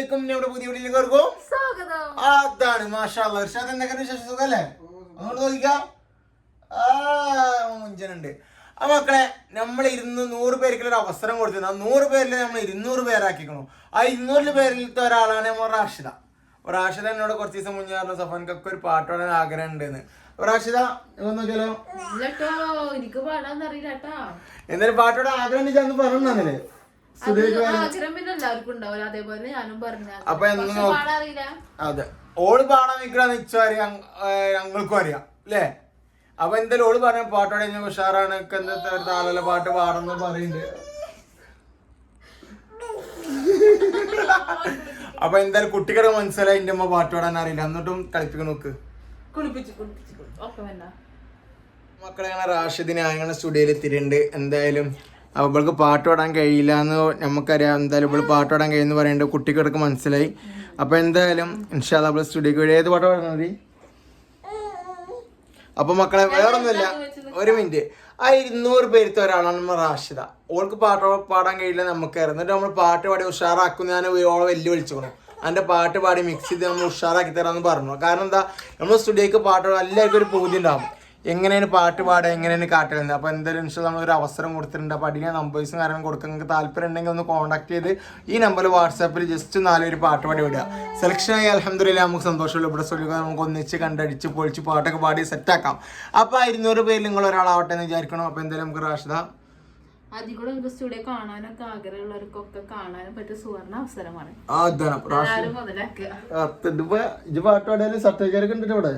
അസ്സലാമലൈക്കും. നമ്മുടെ പുതിയ വീഡിയോയിലേക്ക് സ്വാഗതം. അതാണ് മാഷാ അല്ലാഹ്. ഇർഷാദ് എന്തൊക്കെ വിശേഷം? സുഖല്ലേ? അങ്ങോട്ട് നോക്കിക്കാം. മുഞ്ചനുണ്ട്. ആ മക്കളെ, നമ്മൾ 100 പേർക്കുള്ള ഒരു അവസരം കൊടുത്തിരുന്നു. ആ 100 പേരിൽ നമ്മൾ 200 പേരാക്കിക്കണം. ആ 200 പേരിലത്തെ ഒരാളാണ് നമ്മൾ റാഷിദ. റാഷിദ എന്നോട് കുറച്ച് ദിവസം മുന്നേ പറഞ്ഞു സഫാൻക്കൊക്കെ ഒരു പാട്ട് പാടാൻ ആഗ്രഹം ഉണ്ടെന്ന്. റാഷിദ നോക്കിയാലോ? എന്തായാലും പാട്ടോടെ ആഗ്രഹം ഉണ്ടെന്ന് പറഞ്ഞല്ലേ? അപ്പൊ അതെ, ഓള് പാടാൻ നിൽക്കണമെന്ന് ഇച്ചറിയാം, ഞങ്ങൾക്കും അറിയാം അല്ലേ? അപ്പൊ എന്തായാലും ഓള് പറഞ്ഞ പാട്ടോടെ ഉഷാറാണ്, എന്താ താളല്ല പാട്ട് പാടുന്ന പറയുന്നുണ്ട്. അപ്പൊ എന്തായാലും കുട്ടികളെ മനസ്സിലായി എന്റെ അമ്മ പാട്ട് പാടാൻ അറിയില്ല, എന്നിട്ടും കളിപ്പിക്കാൻ നോക്ക്. മക്കളെ റാഷിദിനെ അങ്ങനെ സ്റ്റുഡിയോയിൽ എത്തിയിട്ടുണ്ട്. എന്തായാലും അവൾക്ക് പാട്ട് പാടാൻ കഴിയില്ല എന്ന് നമുക്കറിയാം. എന്തായാലും ഇപ്പോൾ പാട്ട് പാടാൻ കഴിയുമെന്ന് പറയുന്നുണ്ട്, കുട്ടികൾക്ക് മനസ്സിലായി. അപ്പോൾ എന്തായാലും ഇൻഷാ അല്ലാഹ് അവൾ സ്റ്റുഡിയോക്ക് വഴി ഏത് പാട്ട് പാടാൻ മതി. അപ്പോൾ മക്കളെ വേറൊന്നുമില്ല, ഒരു മിനിറ്റ്. ആ 200 പേരുത്ത ഒരാളാണ് നമ്മൾ റാഷിദ. ഓൾക്ക് പാട്ട് പാടാൻ കഴിയില്ല നമുക്കറിയാം. എന്നിട്ട് നമ്മൾ പാട്ട് പാടി ഉഷാറാക്കുന്ന ഞാൻ ഓളെ വെല്ലുവിളിച്ചോണം. അതിൻ്റെ പാട്ട് പാടി മിക്സ് ചെയ്ത് നമ്മൾ ഉഷാറാക്കി തരാമെന്ന് പറഞ്ഞു. കാരണം എന്താ, നമ്മൾ സ്റ്റുഡിയോക്ക് പാട്ട് പാടാൻ എല്ലാവർക്കും ഒരു പൂതി ഉണ്ടാവും, എങ്ങനെയാണ് പാട്ട് പാടുക, എങ്ങനെയാണ് കാട്ടുന്നത്. അപ്പോൾ എന്തായാലും നമ്മളൊരു അവസരം കൊടുത്തിട്ടുണ്ട്. അപ്പോൾ അതിന് നമ്പേഴ്സും കാര്യങ്ങളും കൊടുക്കുക. നിങ്ങൾക്ക് താല്പര്യം ഉണ്ടെങ്കിൽ ഒന്ന് കോൺടാക്ട് ചെയ്ത് ഈ നമ്പറിൽ വാട്സാപ്പിൽ ജസ്റ്റ് 4 പാട്ട് പാടി വിടുക. സെലക്ഷൻ ആയി അൽഹംദുലില്ലാഹ് നമുക്ക് സന്തോഷമുള്ള ഇവിടെ സ്റ്റുഡിയോ നമുക്ക് ഒന്നിച്ച് കണ്ടടിച്ച് പൊളിച്ച് പാട്ടൊക്കെ പാടി സെറ്റാക്കാം. അപ്പോൾ 200 പേരിൽ നിങ്ങൾ ഒരാളാവട്ടെ എന്ന് വിചാരിക്കണം. അപ്പോൾ എന്തായാലും നമുക്ക് റാഷിദ സ്റ്റുഡിയോ കാണാനൊക്കെ ആഗ്രഹമുള്ളവർക്കൊക്കെ കാണാനും പറ്റിയ സുവർണ അവസരമാണ്. പാട്ട് പാടിയാലും സർട്ടിഫിക്കറ്റ് കണ്ടിട്ട് ഇവിടെ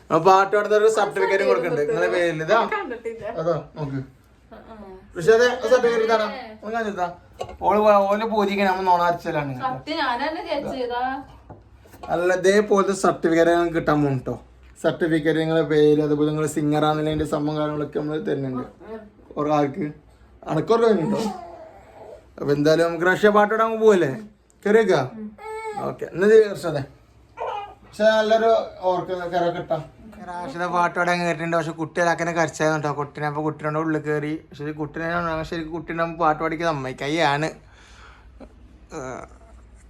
പാട്ട് പാടുന്ന സർട്ടിഫിക്കറ്റ് കൊടുക്കുന്നുണ്ട് നിങ്ങളെ പേരിൽ. ഇതാ അതോ നോക്ക്, പക്ഷേ അതെ സർട്ടിഫിക്കറ്റ് ഓല് പൂജിക്കാൻ നമ്മൾ നോണാർച്ചലാണ്. അല്ല, ഇതേപോലത്തെ സർട്ടിഫിക്കറ്റ് കിട്ടാൻ പോകും കേട്ടോ. സർട്ടിഫിക്കറ്റ് നിങ്ങളെ പേര്, അതുപോലെ നിങ്ങൾ സിംഗറാന്നുള്ളതിന്റെ സംഭവം കാര്യങ്ങളൊക്കെ നമ്മൾ തരുന്നുണ്ട് ഒരാൾക്ക്. അടക്കൊരു വരുന്നുണ്ടോ? അപ്പൊ എന്തായാലും നമുക്ക് റഷ്യ പാട്ട് പാടാൻ പോവല്ലേ? കയറിയേക്ക. ഓക്കെ, എന്നാ അതെ. പക്ഷെ നല്ലൊരു ഓർക്കിട്ടാ റാഷിദ പാട്ട് പാടാൻ കയറിയിട്ടുണ്ട്. പക്ഷെ കുട്ടികളാക്കനെ കരച്ചായിരുന്നു കേട്ടോ കുട്ടീനെ. അപ്പോൾ കുട്ടീനെ ഉള്ളിൽ കയറി. പക്ഷെ കുട്ടീനെ ശരിക്കും കുട്ടീനെ പാട്ട് പാടിക്കാൻ സമ്മതിക്കയ്യാണ്.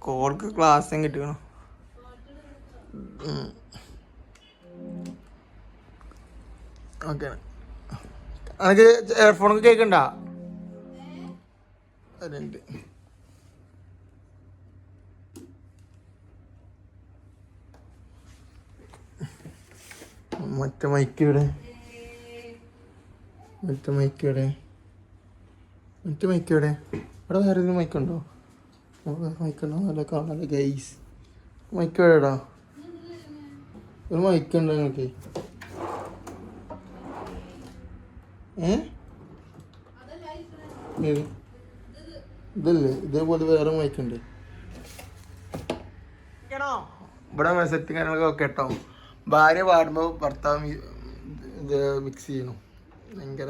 കോൾക്ക് ക്ലാസ്സും കിട്ടണം. ഓക്കെ, എനിക്ക് എയർഫോണൊക്കെ കേൾക്കണ്ട? അതുണ്ട്. മറ്റേ മൈക്കിവിടെ ഇവിടെ വേറെ ഒരു മൈക്കുണ്ടോ? മൈക്കുണ്ടോ? നല്ല കാണാല്ലേ ഗൈസ്. മൈക്ക് എവിടെടാ? ഒരു മൈക്കുണ്ടോ നിങ്ങൾക്ക്? ഇതല്ലേ? ഇതേപോലെ വേറെ മൈക്കുണ്ട് ഇവിടെ. സെറ്റും കാര്യങ്ങളൊക്കെ കേട്ടോ. ഭാര്യ പാടുമ്പോൾ ഭർത്താവ് ഇത് മിക്സ് ചെയ്യണം. ഭയങ്കര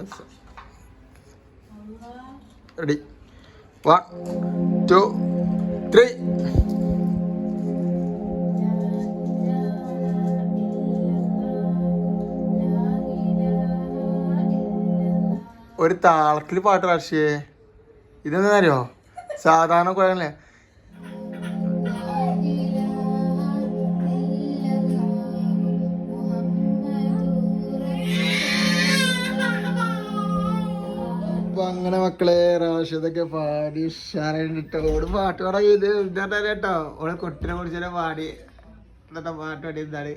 റെഡി. 1 2 3. ഒരു താളത്തിൽ പാട്ട് റാഷിയേ. ഇതെന്താ അറിയോ? സാധാരണ കുഴപ്പമില്ലേ? അങ്ങനെ മക്കളെ റാഷിദൊക്കെ പാടി ഉഷാറായിട്ടോ. ഓട് പാട്ട് പാടാൻ ഇത് ഇതാ കേട്ടോ. ഓളെ കുട്ടിനെ കുറിച്ച് പാടി എന്നിട്ട് പാട്ട് പാടി എന്താണ്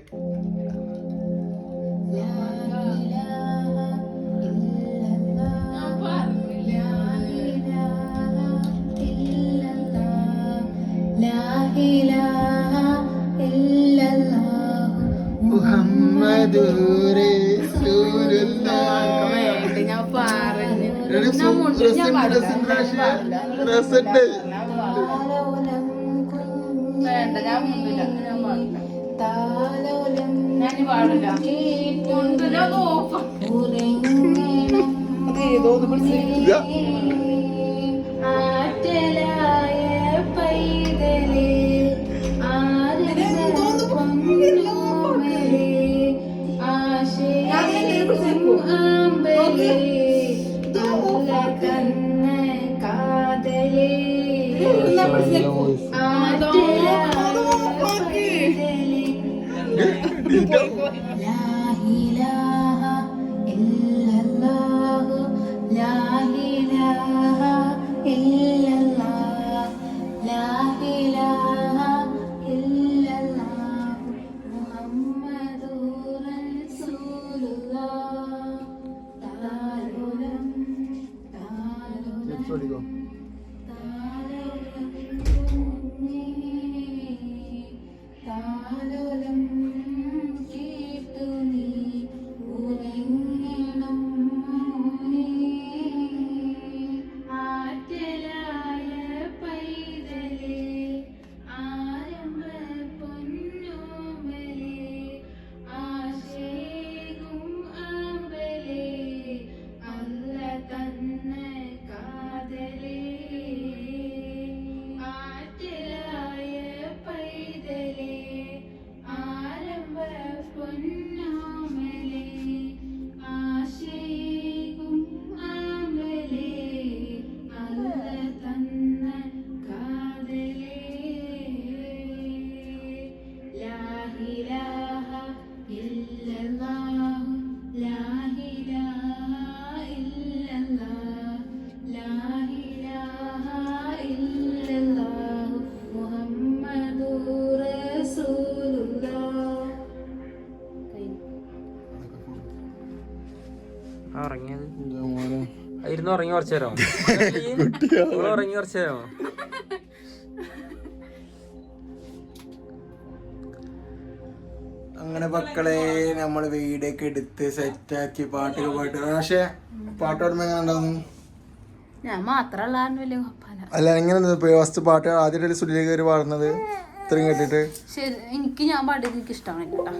ഇരുന്ന് ഉറങ്ങി കുറച്ചു തരാമോ? ഉറങ്ങി കുറച്ചു തരാമോ? അങ്ങനെ മക്കളെ നമ്മള് വീടൊക്കെ എടുത്ത് സെറ്റാക്കി പാട്ടൊക്കെ പോയിട്ട് പക്ഷേ പാട്ട് പാടുമ്പോ എങ്ങനെ ഉണ്ടാവുന്നു? ഞാൻ മാത്രല്ല അല്ല എങ്ങനെ ഫസ്റ്റ് പാട്ട് ആദ്യമായിട്ട് സുഡിലേക്ക് കയറി പാടുന്നത് ഇത്രയും കേട്ടിട്ട്? എനിക്ക് ഞാൻ പാടിയത് എനിക്ക് ഇഷ്ടമാണ്.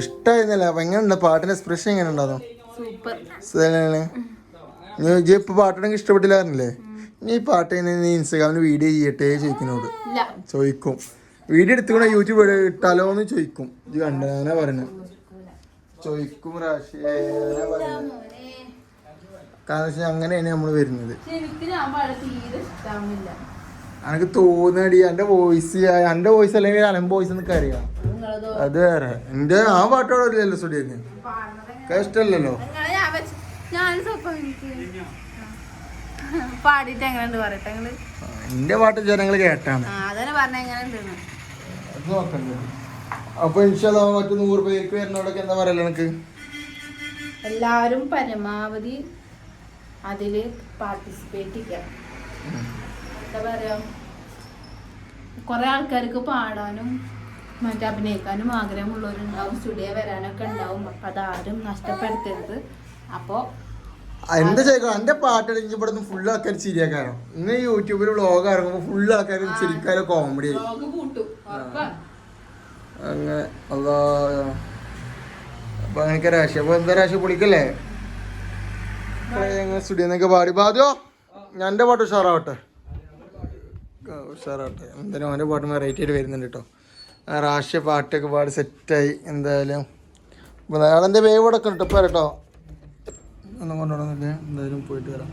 ഇഷ്ടായിരുന്നല്ല. അപ്പൊ എങ്ങനെയുണ്ട് പാട്ടിന്റെ എക്സ്പ്രഷൻ എങ്ങനെ ഉണ്ടായിരുന്നു? സൂപ്പർ. ഇപ്പൊ പാട്ടിനെങ്കിൽ ഇഷ്ടപ്പെട്ടില്ലായിരുന്നില്ലേ? നീ പാട്ട് നീ ഇൻസ്റ്റാഗ്രാമിൽ വീഡിയോ ചെയ്യട്ടെ ചോദിക്കുന്നോട് ചോദിക്കും. വീഡിയോ എടുത്തുകൊണ്ട് യൂട്യൂബ് ഇട്ടാലോ എന്ന് ചോദിക്കും. ഇത് കണ്ടങ്ങനെ പറയുന്നത് ചോദിക്കും. കാരണം വെച്ചാൽ അങ്ങനെയാണ് നമ്മള് വരുന്നത്. എനിക്ക് തോന്നടി എന്റെ വോയിസ് അല്ലെങ്കിൽ അലം വോയിസ് എന്നൊക്കെ അറിയാം. അത് വേറെ എന്റെ ആ പാട്ടോടല്ലോ സ്റ്റുഡിയോന്ന് ഇഷ്ടമല്ലല്ലോ. എന്റെ പാട്ട് ജനങ്ങൾ കേട്ടാണ്. അത് നോക്കണ്ടേ. അപ്പൊ ഇൻഷാല്ലാ മറ്റു 100 പേർക്ക് വരുന്നോടൊക്കെ എന്താ പറയല്ലോ എനിക്ക്? എല്ലാവരും പരമാവധി അതില് പാർട്ടിസിപ്പേറ്റ് ചെയ്യാം. എന്താ പറയാ, കുറെ ആൾക്കാർക്ക് പാടാനും മറ്റേ അഭിനയിക്കാനും ആഗ്രഹമുള്ളവരുണ്ടാവും, സ്റ്റുഡിയോ വരാനൊക്കെ ഉണ്ടാവും. അപ്പൊ അതാരും നഷ്ടപ്പെടുത്തരുത്. അപ്പൊ എന്താ ചെയ്യോ എന്റെ പാട്ട് ഇവിടെ നിന്ന് ഫുൾ ആൾക്കാർ ചിരിയാക്കാരോ. ഇന്ന് യൂട്യൂബിൽ വ്ളോഗ് ഇറങ്ങുമ്പോ ഫുൾ ആൾക്കാർ ചിരിക്കാരോ കോമഡി അങ്ങനെ. അതാ അപ്പൊ അങ്ങനെയൊക്കെ രാശി. അപ്പൊ എന്താ രാശി പൊളിക്കല്ലേ സ്റ്റുഡിയോന്നൊക്കെ പാടി. ബാദ്യോ ഞാൻ എന്റെ പാട്ട് ഉഷാറാവട്ടെ. എന്തായാലും അവൻ്റെ പാട്ട് വെറൈറ്റി ആയിട്ട് വരുന്നുണ്ട് കേട്ടോ. റാഷ്യ പാട്ടൊക്കെ പാടി സെറ്റായി. എന്തായാലും അതെൻ്റെ വേവ് അടക്കം കേട്ടോ. ഇപ്പം കേട്ടോ ഒന്നും കൊണ്ടുപോകുന്നില്ല. എന്തായാലും പോയിട്ട് വരാം.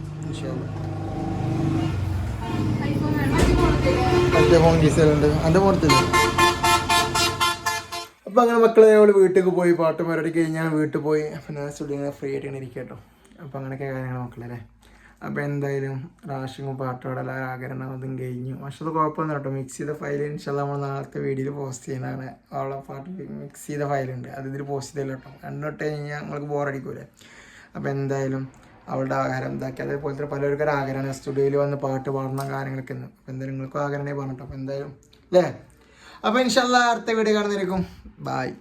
മറ്റേ ഫോൺ ഗീസലുണ്ട് എൻ്റെ പുറത്തില്ല. അപ്പം അങ്ങനെ മക്കളെ ഞങ്ങൾ വീട്ടിൽ പോയി പാട്ട് പരിപാടി കഴിഞ്ഞാൽ വീട്ടിൽ പോയി. അപ്പം ഞാൻ സ്റ്റുഡിയോ ഫ്രീ ആയിട്ട് ഇങ്ങനെ ഇരിക്കുക കേട്ടോ. അപ്പം അങ്ങനെയൊക്കെ കാര്യങ്ങൾ മക്കളല്ലേ. അപ്പോൾ എന്തായാലും റാഷിങ്ങും പാട്ടോടെല്ലാം ആഗ്രഹം അതും കഴിഞ്ഞു. പക്ഷെ അത് കുഴപ്പമൊന്നും കേട്ടോ. മിക്സ് ചെയ്ത ഫയൽ ഇൻഷാല്ലാ നമ്മൾ നാളത്തെ വീഡിയോയിൽ പോസ്റ്റ് ചെയ്യുന്നതാണ്. അവളെ പാട്ട് മിക്സ് ചെയ്ത ഫയലുണ്ട്, അത് ഇതിൽ പോസ്റ്റ് ചെയ്തില്ല കേട്ടോ. കണ്ടിട്ട് കഴിഞ്ഞാൽ ഞങ്ങൾക്ക് ബോറടിക്കൂലേ. അപ്പോൾ എന്തായാലും അവളുടെ ആഗ്രഹം ഇതാക്കി. അതേപോലത്തെ പലർക്കും ഒരു ആഗ്രഹമാണ് സ്റ്റുഡിയോയിൽ വന്ന് പാട്ട് പാടുന്ന കാര്യങ്ങളൊക്കെ ഉണ്ട്. അപ്പോൾ എന്തായാലും നിങ്ങൾക്കും ആഗ്രഹമേ പറഞ്ഞിട്ടോ. അപ്പോൾ എന്തായാലും അല്ലേ. അപ്പോൾ ഇൻഷാല്ലാ അടുത്ത വീഡിയോ കാണുന്നതായിരിക്കും. ബായ്.